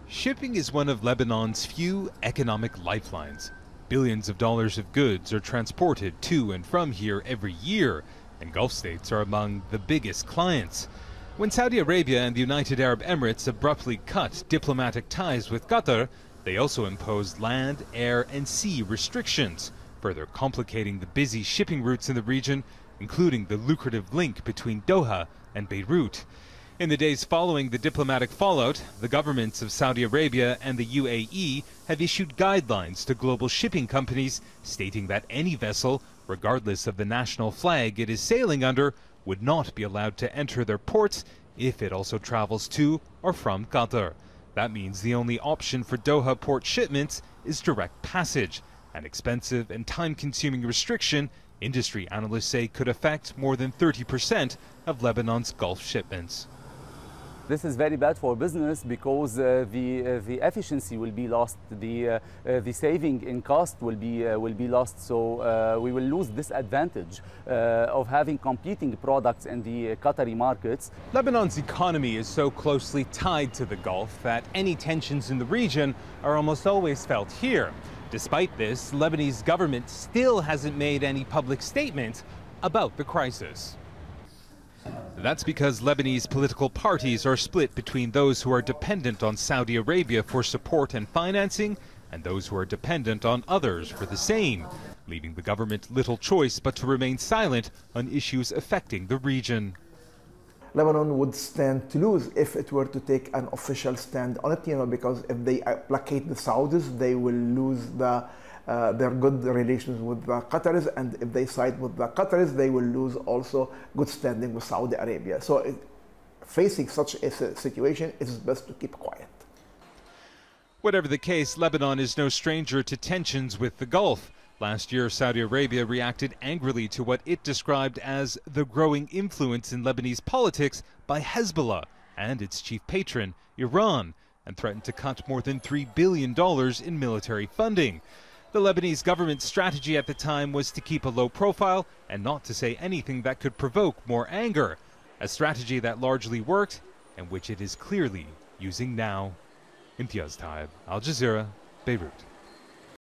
Shipping is one of Lebanon's few economic lifelines. Billions of dollars of goods are transported to and from here every year, and Gulf states are among the biggest clients. When Saudi Arabia and the United Arab Emirates abruptly cut diplomatic ties with Qatar, they also imposed land, air, and sea restrictions, further complicating the busy shipping routes in the region, including the lucrative link between Doha and Beirut. In the days following the diplomatic fallout, the governments of Saudi Arabia and the UAE have issued guidelines to global shipping companies stating that any vessel, regardless of the national flag it is sailing under, would not be allowed to enter their ports if it also travels to or from Qatar. That means the only option for Doha port shipments is direct passage, an expensive and time-consuming restriction industry analysts say could affect more than 30% of Lebanon's Gulf shipments. This is very bad for business because the efficiency will be lost, the saving in cost will be lost. So we will lose this advantage of having competing products in the Qatari markets. Lebanon's economy is so closely tied to the Gulf that any tensions in the region are almost always felt here. Despite this, Lebanese government still hasn't made any public statement about the crisis. That's because Lebanese political parties are split between those who are dependent on Saudi Arabia for support and financing and those who are dependent on others for the same, leaving the government little choice but to remain silent on issues affecting the region. Lebanon would stand to lose if it were to take an official stand on it, because if they placate the Saudis, they will lose their good relations with the Qataris, and if they side with the Qataris, they will lose also good standing with Saudi Arabia. So facing such a situation, it is best to keep quiet. Whatever the case, Lebanon is no stranger to tensions with the Gulf. Last year, Saudi Arabia reacted angrily to what it described as the growing influence in Lebanese politics by Hezbollah and its chief patron, Iran, and threatened to cut more than $3 billion in military funding. The Lebanese government's strategy at the time was to keep a low profile and not to say anything that could provoke more anger, a strategy that largely worked and which it is clearly using now. Imtiaz, Tyab, Al Jazeera, Beirut.